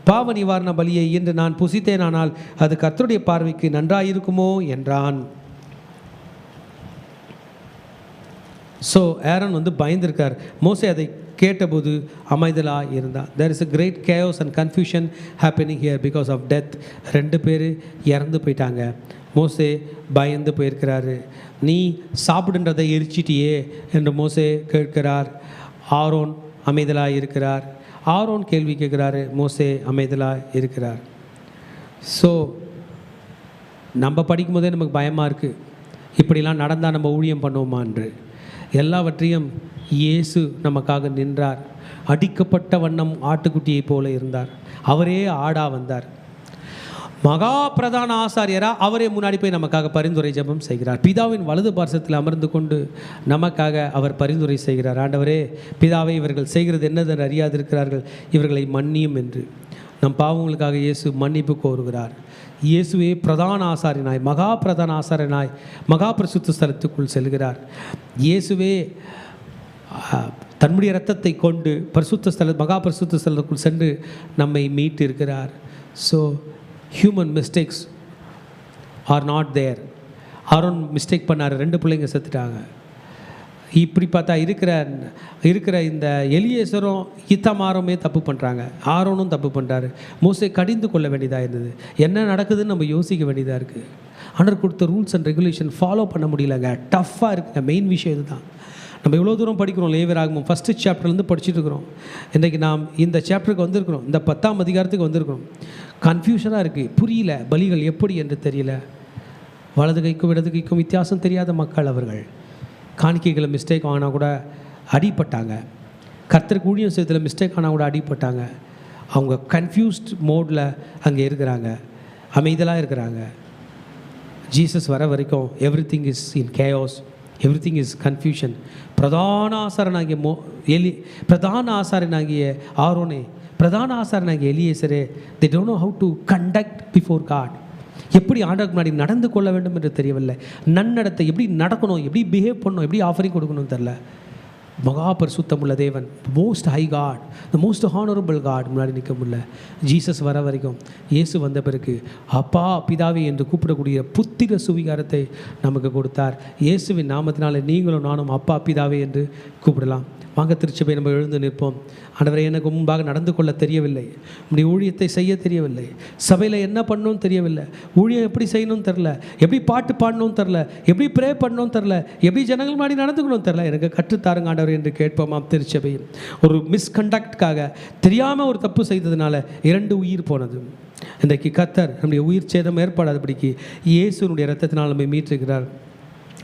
பாவ நிவாரண பலியை என்று நான் புசித்தேனானால் அது கர்த்தருடைய பார்வைக்கு நன்றாயிருக்குமோ என்றான். ஸோ ஆரோன் பயந்திருக்கார். மோசே அதை கேட்டபோது அமைதலாக இருந்தான். there is a great chaos and confusion happening here because of death. 2 பேர் இறந்து போயிட்டாங்க. மோசே பயந்து போயிருக்கிறாரு. நீ சாப்பிடுன்றதை எரிச்சிட்டியே என்று மோசே கேட்கிறார். ஆரோன் அமைதலாக இருக்கிறார். ஆரோன் கேள்வி கேட்குறாரு, மோசே அமைதலாக இருக்கிறார். ஸோ நம்ம படிக்கும் போதே நமக்கு பயமாக இருக்குது, இப்படிலாம் நடந்தால் நம்ம ஊழியம் பண்ணுவோமான்று. எல்லாவற்றையும் இயேசு நமக்காக நின்றார். அடிக்கப்பட்ட வண்ணம் ஆட்டுக்குட்டியை போல இருந்தார். அவரே ஆடா வந்தார். மகா பிரதான ஆசாரியரா அவரே முன்னாடி போய் நமக்காக பரிந்துரை ஜெபம் செய்கிறார். பிதாவின் வலது பார்சத்தில் அமர்ந்து கொண்டு நமக்காக அவர் பரிந்துரை செய்கிறார். ஆண்டவரே, பிதாவை இவர்கள் செய்கிறது என்னதென்று அறியாதிருக்கிறார்கள், இவர்களை மன்னியும் என்று. நம் பாவங்களுக்காக இயேசு மன்னிப்பு கோருகிறார். இயேசுவே பிரதான ஆசாரியனாய், மகா பிரதான ஆசாரியனாய் மகா பரிசுத்த ஸ்தலத்துக்குள் செல்கிறார். இயேசுவே தன்னுடைய இரத்தத்தை கொண்டு மகா பரிசுத்த ஸ்தலத்துக்குள் சென்று நம்மை மீட்டு இருக்கிறார். So human mistakes are not there. Aaron mistake பண்ணார், 2 பிள்ளைங்க செத்துட்டாங்க. இப்படி பார்த்தா இருக்கிற இந்த எலியேசரும் இத்தமாருமே தப்பு பண்ணுறாங்க, ஆரோனும் தப்பு பண்ணுறாரு. மோசே கடிந்து கொள்ள வேண்டியதாக இருந்தது. என்ன நடக்குதுன்னு நம்ம யோசிக்க வேண்டியதாக இருக்குது. ஆண்டவர் கொடுத்த ரூல்ஸ் அண்ட் ரெகுலேஷன் ஃபாலோ பண்ண முடியலங்க, டஃப்பாக இருக்குங்க. மெயின் விஷயம் இதுதான். நம்ம எவ்வளோ தூரம் படிக்கிறோம், லேவியராகமம் 1st சாப்டர்லேருந்து படிச்சுட்டு இருக்கிறோம். இன்றைக்கி நாம் இந்த சாப்டருக்கு வந்திருக்கிறோம், இந்த 10ஆம் அதிகாரத்துக்கு வந்திருக்கிறோம். கன்ஃபியூஷனாக இருக்குது, புரியல, பலிகள் எப்படி என்று தெரியல. வலது கைக்கும் இடது கைக்கும் வித்தியாசம் தெரியாத மக்கள் அவர்கள். காணிக்கைகளை மிஸ்டேக் ஆனால் கூட அடிப்பட்டாங்க. கர்த்தருக்கு ஊழியம் செய்யறதுல மிஸ்டேக் ஆனால் கூட அடிப்பட்டாங்க. அவங்க கன்ஃபியூஸ்ட் மோடில் அங்கே இருக்கிறாங்க, அமைதலாக இருக்கிறாங்க. ஜீசஸ் வர வரைக்கும் everything is in chaos, everything is confusion. பிரதான ஆசாரனாகிய ஆரோனே, பிரதான ஆசாரனாகிய எலியேசரே, they don't know how to conduct before God. எப்படி ஆண்டவருக்கு முன்னாடி நடந்து கொள்ள வேண்டும் என்று தெரியவில்லை. நன்னடத்தை எப்படி நடக்கணும், எப்படி பிஹேவ் பண்ணணும், எப்படி ஆஃபரிங் கொடுக்கணும்னு தெரில. மகா பரிசுத்தமுள்ள தேவன், most high God, the most honourable God முன்னாடி நிற்க முடியல. ஜீசஸ் வர வரைக்கும், இயேசு வந்த பிறகு அப்பா பிதாவே என்று கூப்பிடக்கூடிய புத்திர சுவிகாரத்தை நமக்கு கொடுத்தார். இயேசுவின் நாமத்தினால நீங்களும் நானும் அப்பா பிதாவே என்று கூப்பிடலாம். வாங்க திருச்சபை நம்ம எழுந்து நிற்போம். ஆண்டவரே, எனக்கு முன்பாக நடந்து கொள்ள தெரியவில்லை, நம்முடைய ஊழியத்தை செய்ய தெரியவில்லை, சபையில் என்ன பண்ணணும்னு தெரியவில்லை, ஊழியம் எப்படி செய்யணும்னு தெரில, எப்படி பாட்டு பாடணும்னு தெரில, எப்படி ப்ரே பண்ணணும்னு தெரில, எப்படி ஜனங்கள் முன்னாடி நடந்துக்கணும் தெரில, எனக்கு கற்றுத்தாருங்க ஆண்டவர் என்று கேட்போமாம். திருச்சபை ஒரு மிஸ்கண்டக்ட்காக தெரியாமல் ஒரு தப்பு செய்ததுனால 2 உயிர் போனது. இன்றைக்கு கர்த்தர் நம்முடைய உயிர் சேதம் ஏற்படாதபடிக்கு இயேசுனுடைய இரத்தத்தினால் நம்மை மீட்டிருக்கிறார்.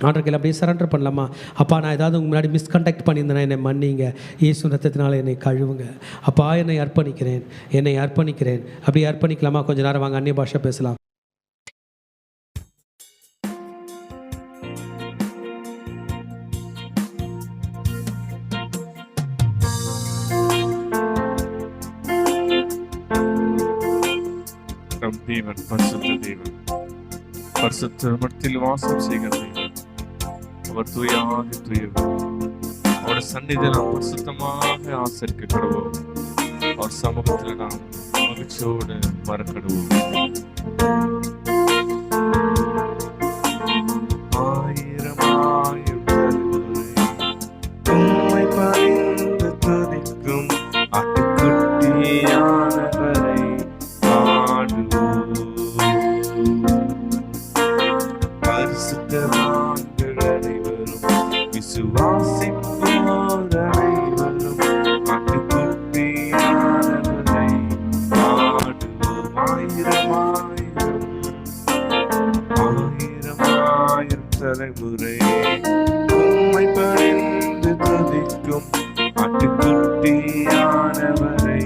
ஆண்டவர்கள் அப்படியே சரண்டர் பண்ணலாமா? அப்பா, நான் ஏதாவது உங்க முன்னாடி மிஸ்கண்டக்ட் பண்ணியிருந்தேன்னா என்னை மன்னிங்க, இயேசு ரத்தத்தினால என்னை கழுவுங்க. அப்பா, என்னை அர்ப்பணிக்கிறேன். அப்படியே அர்ப்பணிக்கலாமா? கொஞ்ச நேரம் வாங்க அந்நிய பாஷை பேசலாம். தேவன் பரிசுத்த தேவன், பரிசுத்த மத்தியில் வாசம் செய்கிற தேவன், அவர் தூயாதி தூயவர். அவருடைய சந்நிதியில் நாம் பரிசுத்தமாக ஆசரிக்கப்படுவோம். அவர் சமூகத்தில் நாம் மகிழ்ச்சியோடு மறக்கடுவோம். ஆயிரம் ஆயிரம் தலைமுறை உம்மை பணிந்து துதிக்கும் ஆட்டுக்குட்டியானவரை பாடுவோம். பரிசுத்தவான்கள் அனைவரும் விசுவாசிப்போர் அனைவரும் ஆட்டுக்குட்டியானவரை பாடுவோம். ஆயிரம் ஆயிரம் தலைமுறை உம்மை பணிந்து துதிக்கும் ஆட்டுக்குட்டியானவரை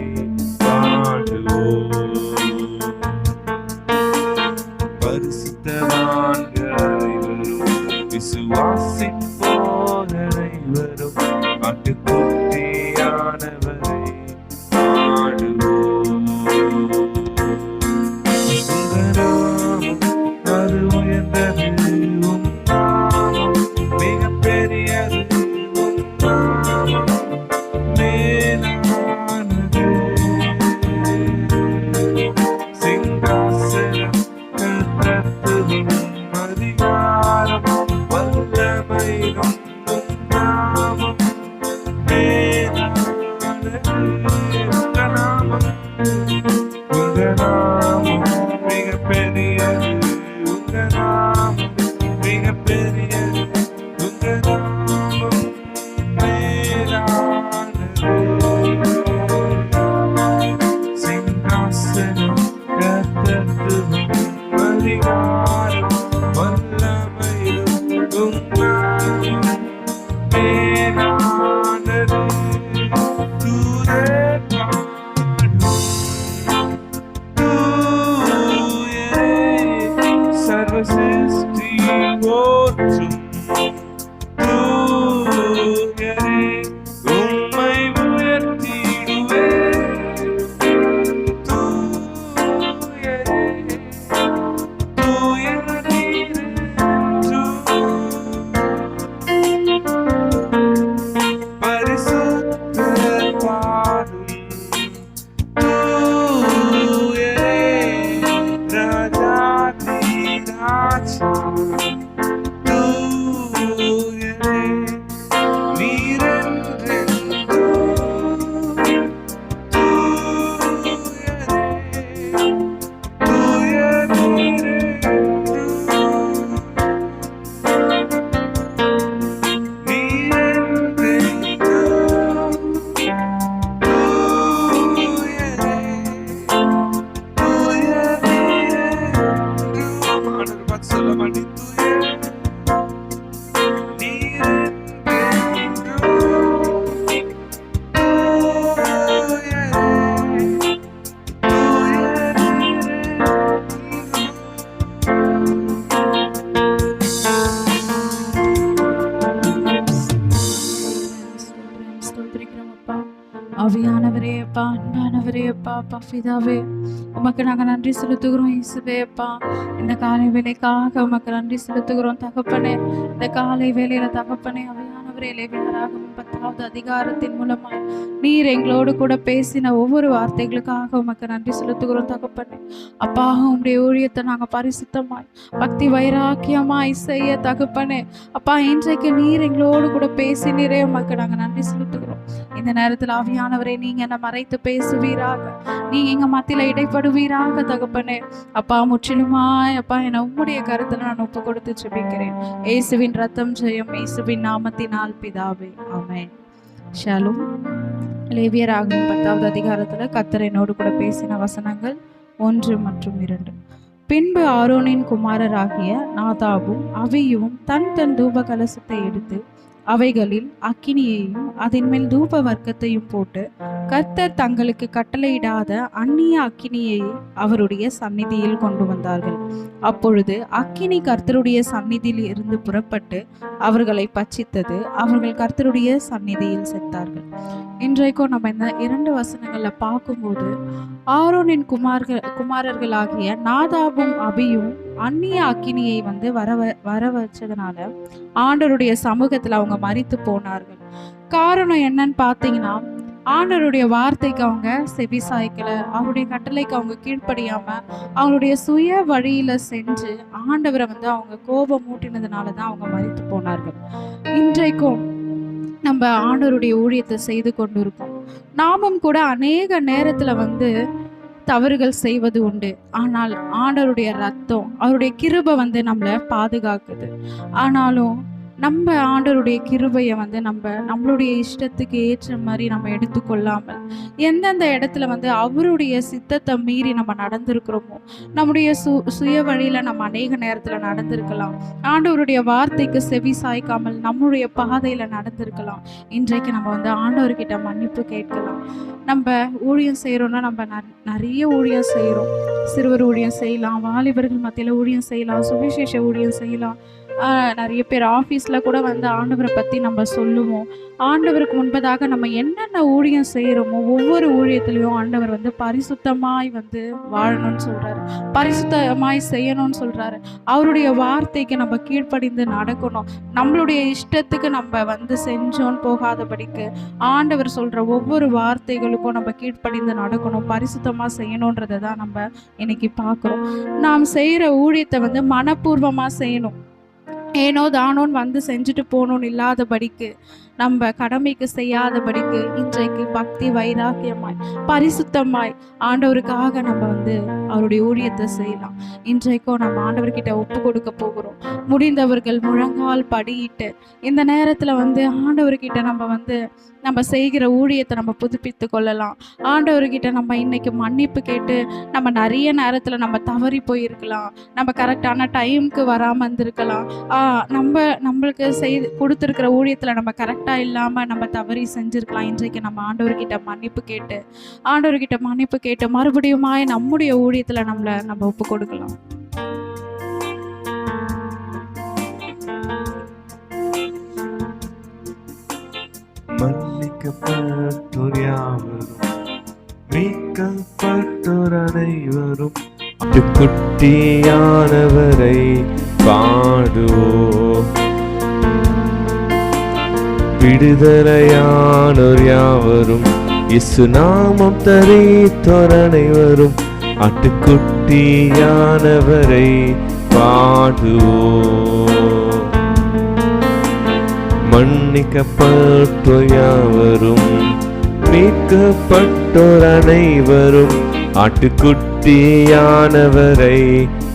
ஆண்டவரே அப்பா அப்பா பிதாவே, உமக்கு நாங்கள் நன்றி செலுத்துகிறோம் இயேசுவே அப்பா. இந்த காலை வேலைக்காக உமக்கு நன்றி செலுத்துகிறோம் தகப்பனே. இந்த காலை வேலையில தகப்பனே ஆவியானவரே, லேவியராகமம் 10வது அதிகாரத்தின் மூலமாய் நீர் எங்களோடு கூட பேசின ஒவ்வொரு வார்த்தைகளுக்காக உமக்கு நன்றி செலுத்துகிறோம் தகப்பனே. அப்பா உம்முடைய ஊழியத்தை நாங்கள் பரிசுத்தமாய் பக்தி வைராக்கியமாய் செய்ய தகப்பனே அப்பா இன்றைக்கு நீர் எங்களோடு கூட பேசினீரே, உமக்கு நாங்கள் நன்றி செலுத்துகிறோம். இந்த நேரத்தில் ஆவியானவரே, நீங்க என்னை மறைத்து பேசுவீராக, நீங்க எங்க மத்தியில இடைப்படுவீராக தகப்பனே. அப்பா முற்றிலுமாய் அப்பா என்னை உம்முடைய கருத்துல நான் ஒப்பு கொடுத்து ஜெபிக்கிறேன். இயேசுவின் ரத்தம் ஜெயம், இயேசுவின் நாமத்தினால் பிதாவே, ஆமென். ஷாலும். லேவியராகமம் 10வது அதிகாரத்துல கர்த்தர் என்னோடு கூட பேசின வசனங்கள் 1 மற்றும் 2. பின்பு ஆரோனின் குமாரராகிய நாதாபும் அவியும் தன் தன் தூப கலசத்தை எடுத்து அவைகளில் அக்கினியையும் அதன் மேல் தூப வர்க்கத்தையும் போட்டு கர்த்தர் தங்களுக்கு கட்டளையிடாத அந்நிய அக்கினியை அவருடைய சந்நிதியில் கொண்டு வந்தார்கள். அப்பொழுது அக்கினி கர்த்தருடைய சந்நிதியில் இருந்து புறப்பட்டு அவர்களை பட்சித்தது. அவர்கள் கர்த்தருடைய சந்நிதியில் செத்தார்கள். இன்றைக்கும் நம்ம இந்த 2 வசனங்கள்ல பார்க்கும்போது ஆரோனின் குமாரர்களாகிய நாதாபும் அபியும் அந்நிய அக்கினியை வர வச்சதுனால ஆண்டவருடைய சமூகத்துல அவங்க மரித்து போனார்கள். காரணம் என்னன்னு பார்த்தீங்கன்னா, ஆண்டவருடைய வார்த்தைக்கு அவங்க செவி சாய்க்கல, அவருடைய கட்டளைக்கு அவங்க கீழ்ப்படியாம அவங்களுடைய சுய வழியில சென்று ஆண்டவரை அவங்க கோபம் மூட்டினதுனால தான் அவங்க மரித்து போனார்கள். இன்றைக்கும் நம்ம ஆண்டவருடைய ஊழியத்தை செய்து கொண்டு இருக்கோம். நாமும் கூட அநேக நேரத்துல தவறுகள் செய்வது உண்டு. ஆனால் ஆண்டவருடைய ரத்தம், அவருடைய கிருபை நம்மளை பாதுகாக்குது. ஆனாலும் நம்ம ஆண்டவருடைய கிருபையை நம்மளுடைய இஷ்டத்துக்கு ஏற்ற மாதிரி நம்ம எடுத்துக்கொள்ளாமல் எந்தெந்த இடத்துல அவருடைய சித்தத்தை மீறி நம்ம நடந்திருக்கிறோமோ, நம்முடைய சுய வழியில நம்ம அநேக நேரத்துல நடந்திருக்கலாம். ஆண்டவருடைய வார்த்தைக்கு செவி சாய்க்காமல் நம்மளுடைய பாதையில நடந்திருக்கலாம். இன்றைக்கு நம்ம ஆண்டவர்கிட்ட மன்னிப்பு கேட்கலாம். நம்ம ஊழியம் செய்யறோம்னா நம்ம நிறைய ஊழியம் செய்யறோம். சிறுவர் ஊழியம் செய்யலாம், வாலிபர்கள் மத்தியில ஊழியம் செய்யலாம், சுவிசேஷ ஊழியம் செய்யலாம். நிறைய பேர் ஆஃபீஸில் கூட ஆண்டவரை பற்றி நம்ம சொல்லுவோம். ஆண்டவருக்கு முன்பதாக நம்ம என்னென்ன ஊழியம் செய்கிறோமோ ஒவ்வொரு ஊழியத்துலேயும் ஆண்டவர் பரிசுத்தமாய் வாழணும்னு சொல்கிறாரு, பரிசுத்தமாய் செய்யணும்னு சொல்கிறாரு. அவருடைய வார்த்தைக்கு நம்ம கீழ்ப்படிந்து நடக்கணும். நம்மளுடைய இஷ்டத்துக்கு நம்ம செஞ்சோன்னு போகாதபடிக்கு ஆண்டவர் சொல்கிற ஒவ்வொரு வார்த்தைகளுக்கும் நம்ம கீழ்ப்படிந்து நடக்கணும், பரிசுத்தமாக செய்யணுன்றதை தான் நம்ம இன்னைக்கு பார்க்குறோம். நாம் செய்கிற ஊழியத்தை மனப்பூர்வமாக செய்யணும். ஏனோ தானோன்னு செஞ்சுட்டு போகணும்னு இல்லாதபடிக்கு, நம்ம கடமைக்கு செய்யாதபடிக்கு இன்றைக்கு பக்தி வைராக்கியமாய் பரிசுத்தமாய் ஆண்டவருக்காக நம்ம அவருடைய ஊழியத்தை செய்யலாம். இன்றைக்கும் நம்ம ஆண்டவர்கிட்ட ஒப்பு கொடுக்க போகிறோம். முடிந்தவர்கள் முழங்கால் படியிட்டு இந்த நேரத்தில் ஆண்டவர்கிட்ட நம்ம செய்கிற ஊழியத்தை நம்ம புதுப்பித்து கொள்ளலாம். ஆண்டவர்கிட்ட நம்ம இன்னைக்கு மன்னிப்பு கேட்டு, நம்ம நிறைய நேரத்தில் நம்ம தவறி போயிருக்கலாம், நம்ம கரெக்டான டைமுக்கு வராமல் இருந்திருக்கலாம், நம்மளுக்கு கொடுத்துருக்கிற ஊழியத்தில் நம்ம கரெக்டாக இல்லாமல் நம்ம தவறி செஞ்சுருக்கலாம். இன்றைக்கு நம்ம ஆண்டவர்கிட்ட மன்னிப்பு கேட்டு மறுபடியுமாய் நம்முடைய ஊழியத்தில் நம்ம ஒப்பு கொடுக்கலாம். மன்னிக்கப்பட்டோர் யாவரும், மீட்கப்பட்டோர் அனைவரும், குட்டியானவரை பாடுவோம். விடுதலையானோர் யாவரும், இயேசு நாமம் தரித்தோர் அனைவரும், ஆட்டுக்குட்டியானவரை பாடுவோம். மன்னிக்கப்பட்டோர் யாவரும், மீட்கப்பட்டோர் அனைவரும், ஆட்டுக்குட்டியானவரை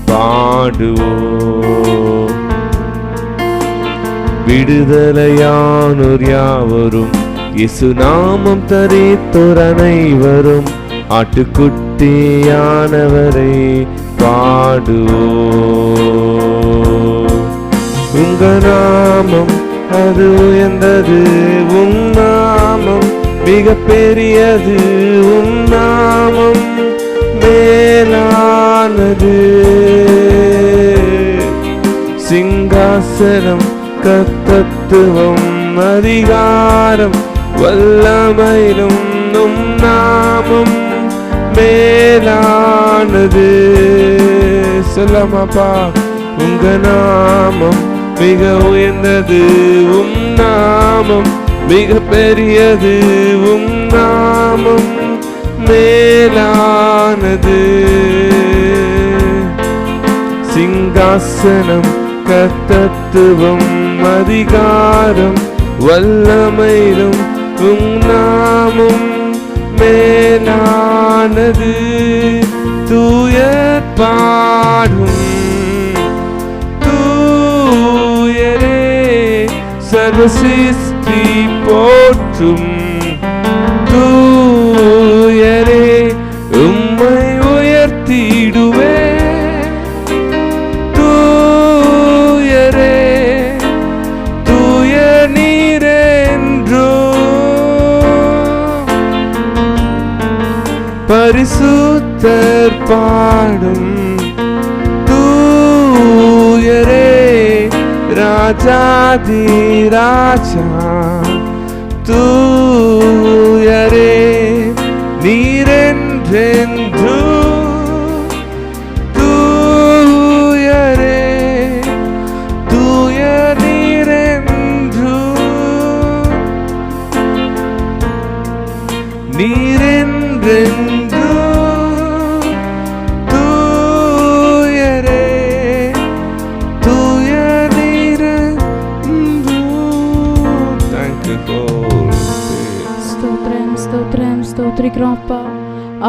பாடுவோம். விடுதலையானோர் யாவரும், இயேசு நாமம் தரித்தோர் அனைவரும், ஆட்டுக்குட்டியானவரை பாடுவோம். உங்க நாமம் அது உயர்ந்தது, உம் நாமம் மிக பெரியது, உம் நாமம் மேலானது. சிங்காசனம், கர்த்தத்துவம், அதிகாரம், வல்லமையிலும் உம் நாமம் மேலானது. சொல்லாமாப்பா, உங்க நாமம் மிக உயர்ந்தது, உம் நாமம் மிக பெரியது, உம் நாமம் மேலானது. சிங்காசனம் கர்த்தத்துவம் அதிகாரம் வல்லமையிலும் உம் நாமம் மேலானது. தூயர் பாடும் தூயரே, சர்வசிருஷ்டி போற்றும் தூயரே, உம்மை உயர்த்திடுவே. தூயரே, தூய நீரென்றோ பரிசுத்தர் பாடும் தூயரே, ராஜாதி ராஜா தூயரே, நீரென்றென்றோ தூயரே, தூய நீரென்றோ நீரென்றென்றோ தூயரே, தூய நீரென்றோ. Thank you, Holy Spirit. ஸ்தோத்திரம் ஸ்தோத்திரம் ஸ்தோத்திரிக்கிறோம் அப்பா.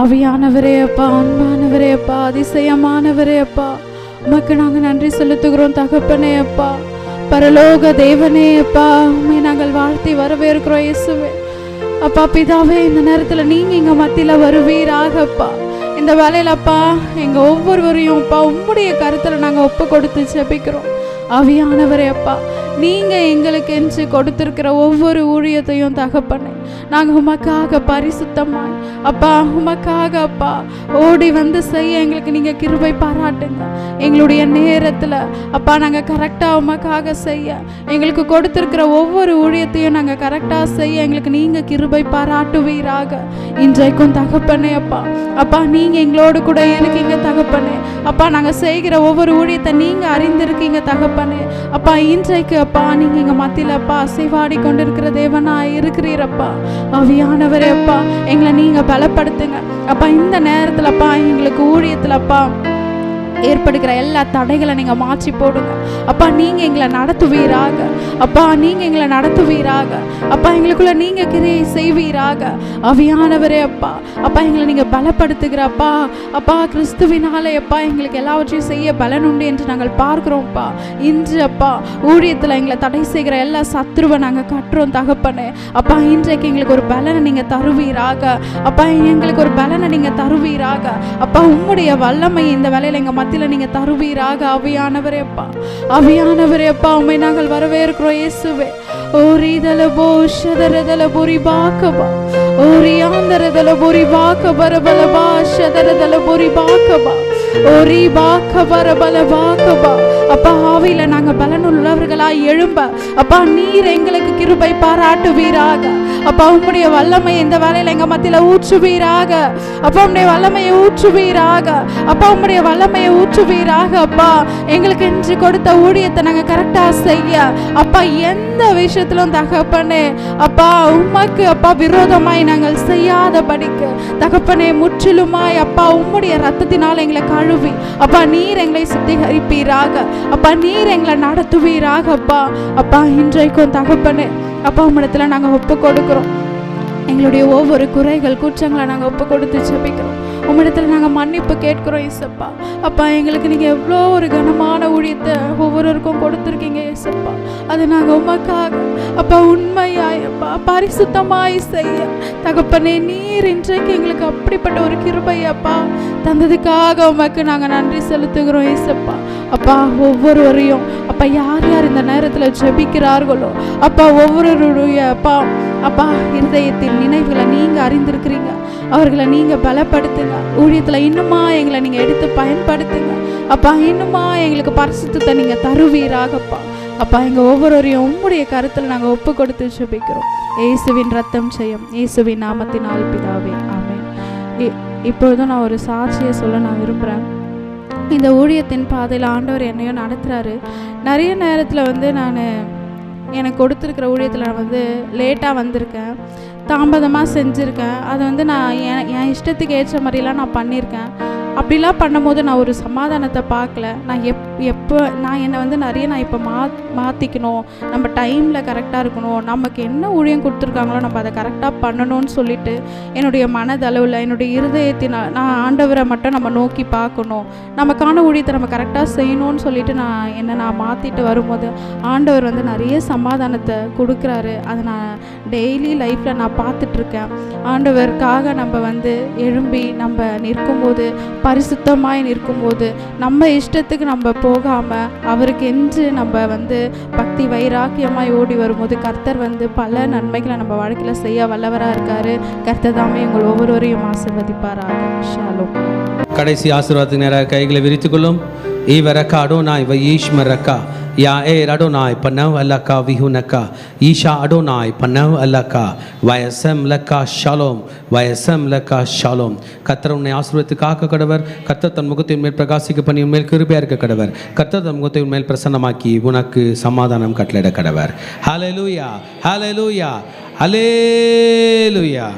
ஆவியானவரே அப்பா, அன்பானவரே அப்பா, அதிசயமானவரே அப்பா, உமக்கு நாங்கள் நன்றி செலுத்துகிறோம் தகப்பனே அப்பா. பரலோக தேவனே அப்பா, உண்மை நாங்கள் வாழ்த்தி வரவேற்கிறோம் இயேசுவே. அப்பா பிதாவே, இந்த நேரத்தில் நீங்கள் எங்கள் மத்தியில் வருவீராக அப்பா. இந்த வேலையில் அப்பா எங்கள் ஒவ்வொருவரையும் அப்பா உம்முடைய கருத்தில் நாங்கள் ஒப்பு கொடுத்து ஜெபிக்கிறோம். ஆவியானவரே அப்பா, நீங்கள் எங்களுக்கு என்று கொடுத்திருக்கிற ஒவ்வொரு ஊழியத்தையும் தகப்பனே நாங்கள் உமக்காக பரிசுத்தமாய் அப்பா உமக்காக அப்பா ஓடி வந்து செய்ய எங்களுக்கு நீங்கள் கிருபை பாராட்டுங்க. எங்களுடைய நேரத்தில் அப்பா நாங்கள் கரெக்டாக உமக்காக செய்ய, எங்களுக்கு கொடுத்திருக்கிற ஒவ்வொரு ஊழியத்தையும் நாங்கள் கரெக்டாக செய்ய எங்களுக்கு நீங்கள் கிருபை பாராட்டுவீராக. இன்றைக்கும் தகப்பனே அப்பா, அப்பா நீங்கள் எங்களோடு கூட இருக்கீங்க தகப்பனே. அப்பா நாங்கள் செய்கிற ஒவ்வொரு ஊழியத்தை நீங்கள் அறிந்திருக்கீங்க தகப்பனே. அப்பா இன்றைக்கு அப்பா நீங்கள் எங்கள் மத்தியில் அப்பா அசைவாடி கொண்டிருக்கிற தேவனாக இருக்கிறீரப்பா. ஆவியானவரே அப்பா, எங்களை நீங்கள் பலப்படுத்துங்க அப்பா. இந்த நேரத்தில் அப்பா எங்களுக்கு ஊழியத்தில் அப்பா ஏற்படுகிற எல்லா தடைகளை நீங்கள் மாற்றி போடுங்க அப்பா. நீங்கள் எங்களை நடத்துவீராக அப்பா, நீங்கள் எங்களை நடத்துவீராக அப்பா. எங்களுக்குள்ள நீங்கள் கிரியை செய்வீராக. ஆவியானவரே அப்பா, அப்பா எங்களை நீங்கள் பலப்படுத்துகிற அப்பா. அப்பா கிறிஸ்துவினாலே அப்பா எங்களுக்கு எல்லாவற்றையும் செய்ய பலன் உண்டு என்று நாங்கள் பார்க்குறோம்ப்பா. இன்று அப்பா ஊழியத்தில் எங்களை தடை செய்கிற எல்லா சத்ருவை நாங்கள் கட்டுறோம் தகப்பனே. அப்பா இன்றைக்கு எங்களுக்கு ஒரு பலனை நீங்கள் தருவீராக அப்பா. எங்களுக்கு ஒரு பலனை நீங்கள் தருவீராக அப்பா. உம்முடைய வல்லமை இந்த வேலையில் எங்கள் மத்தியில் நீங்கள் தருவீராக. ஆவியானவரே அப்பா, ஆவியானவரே அப்பா, உம்மை நாங்கள் வரவேற்கிறோம் இயேசுவே. ஓரிதல போஷதரதல புரிபாக்கபா, ஓரியாந்தரதல புரிபாக்கபரபலபா, ஷதரதல புரிபாக்கபா, ஓரிபாக்கபரபலபாக்கபா. அப்பா ஆவியில நாங்கள் பலனுள்ளவர்களாய் எழும்ப அப்பா நீர் எங்களுக்கு கிருபை பாராட்டுவீராக அப்பா. உம்முடைய வல்லமை இந்த வேலையில் எங்கள் மத்தியில் ஊற்றுவீராக அப்பா. உம்முடைய வல்லமையை ஊற்றுவீராக அப்பா. உம்முடைய வல்லமையை ஊற்றுவீராக அப்பா. எங்களுக்கு இன்று கொடுத்த ஊழியத்தை நாங்கள் கரெக்டாக செய்ய அப்பா, எந்த விஷயத்திலும் தகப்பனே அப்பா உமக்கு அப்பா விரோதமாய் நாங்கள் செய்யாதபடிக்கு தகப்பனே முற்றிலுமாய் அப்பா உம்முடைய ரத்தத்தினால் எங்களை கழுவி அப்பா நீர் எங்களை சுத்திகரிப்பீராக அப்பா. நீர் எங்களை நடத்துவீராக அப்பா. அப்பா இன்றைக்கும் தகப்பனே அப்பா உம்மிடத்தில் நாங்கள் ஒப்பு கொடுக்குறோம். எங்களுடைய ஒவ்வொரு குறைகள் குற்றங்களை நாங்கள் ஒப்பு கொடுத்து ஜெபிக்கிறோம். உம்மிடத்தில் நாங்கள் மன்னிப்பு கேட்கிறோம் இயேசப்பா. அப்பா எங்களுக்கு நீங்கள் எவ்வளோ ஒரு கனமான ஊழியத்தை ஒவ்வொருவருக்கும் கொடுத்துருக்கீங்க இயேசப்பா. அது நாங்கள் உமக்காக அப்பா உண்மையாய் அப்பா பரிசுத்தமாய் செய்ய தகப்பனே நீர் இன்றைக்கு எங்களுக்கு அப்படிப்பட்ட ஒரு கிருபை அப்பா தந்ததுக்காக உமக்கு நாங்கள் நன்றி செலுத்துகிறோம் இயேசப்பா. அப்பா ஒவ்வொருவரையும் அப்பா யார் யார் இந்த நேரத்தில் ஜெபிக்கிறார்களோ அப்பா ஒவ்வொருவருடைய அப்பா அப்பா இருதயத்தின் நினைவுகளை நீங்கள் அறிந்திருக்கிறீங்க. அவர்களை நீங்கள் பலப்படுத்துங்க. ஊழியத்தில் இன்னுமா எங்களை நீங்கள் எடுத்து பயன்படுத்துங்க அப்பா. இன்னுமா எங்களுக்கு பரிசுத்தத்தை நீங்கள் தருவீராகப்பா. அப்பா எங்கள் ஒவ்வொருவரையும் உம்முடைய கருத்தில் நாங்கள் ஒப்பு கொடுத்து ஜெபிக்கிறோம். இயேசுவின் ரத்தம் செய்யும் இயேசுவின் நாமத்தினால் பிதாவே, ஆமென். இப்பொழுதும் நான் ஒரு சாட்சியை சொல்ல நான் விரும்புகிறேன். இந்த ஊழியத்தின் பாதையில் ஆண்டவர் என்னையும் நடத்துகிறாரு. நிறைய நேரத்தில் வந்து நான் எனக்கு கொடுத்துருக்கிற ஊழியத்தில் நான் வந்து லேட்டாக வந்திருக்கேன், தாமதமாக செஞ்சுருக்கேன். அதை வந்து நான் என் இஷ்டத்துக்கு ஏற்ற மாதிரிலாம் நான் பண்ணியிருக்கேன். அப்படிலாம் பண்ணும்போது நான் ஒரு சமாதானத்தை பார்க்கல. நான் எப்போ நான் என்னை வந்து நிறைய நான் இப்போ மாற்றிக்கணும், நம்ம டைமில் கரெக்டாக இருக்கணும், நமக்கு என்ன ஊழியம் கொடுத்துருக்காங்களோ நம்ம அதை கரெக்டாக பண்ணணும்னு சொல்லிட்டு என்னுடைய மனதளவில் என்னுடைய இருதயத்தின் நான் ஆண்டவரை மட்டும் நம்ம நோக்கி பார்க்கணும், நமக்கான ஊழியத்தை நம்ம கரெக்டாக செய்யணும்னு சொல்லிட்டு நான் மாற்றிட்டு வரும்போது ஆண்டவர் வந்து நிறைய சமாதானத்தை கொடுக்குறாரு. அதை நான் டெய்லி லைஃப்பில் நான் பார்த்துட்ருக்கேன். ஆண்டவருக்காக நம்ம வந்து எழும்பி நம்ம நிற்கும்போது, பரிசுத்தமாய் நிற்கும்போது, நம்ம இஷ்டத்துக்கு நம்ம போகாமல் அவருக்கு என்று நம்ம வந்து பக்தி வைராக்கியமாய் ஓடி வரும்போது கர்த்தர் வந்து பல நன்மைகளை நம்ம வாழ்க்கையில் செய்ய வல்லவராக இருக்கார். கர்த்தர் தாமே உங்கள் ஒவ்வொருவரையும் ஆசீர்வதிப்பாராக. ஷாலோம். கடைசி ஆசீர்வாதத்துக்கு நேராக கைகளை விரித்துக்கொள்ளும். ஈவரக்கா அடோனாய் வயீஷ்மரக்கா யாஏர் அடோனாய் பனவ் அல்லக்கா விஹுனக்கா ஈஷா அடோனாய் பனவ் அல்லக்கா வயசம் லக்கா ஷாலோம் வயசம் லக்கா ஷாலோம். கர்த்தர் உன்னை ஆசீர்வதித்து காக்க கடவர். கர்த்தர் தன் முகத்தின் மேல் பிரகாசிக்க பண்ணி உன்மேல் கிருபையா இருக்க கடவர். கர்த்தர் தன் முகத்தை உன்மேல் பிரசன்னமாக்கி உனக்கு சமாதானம் கட்டளையிட கடவர். ஹல்லேலூயா, ஹல்லேலூயா, ஹல்லேலூயா.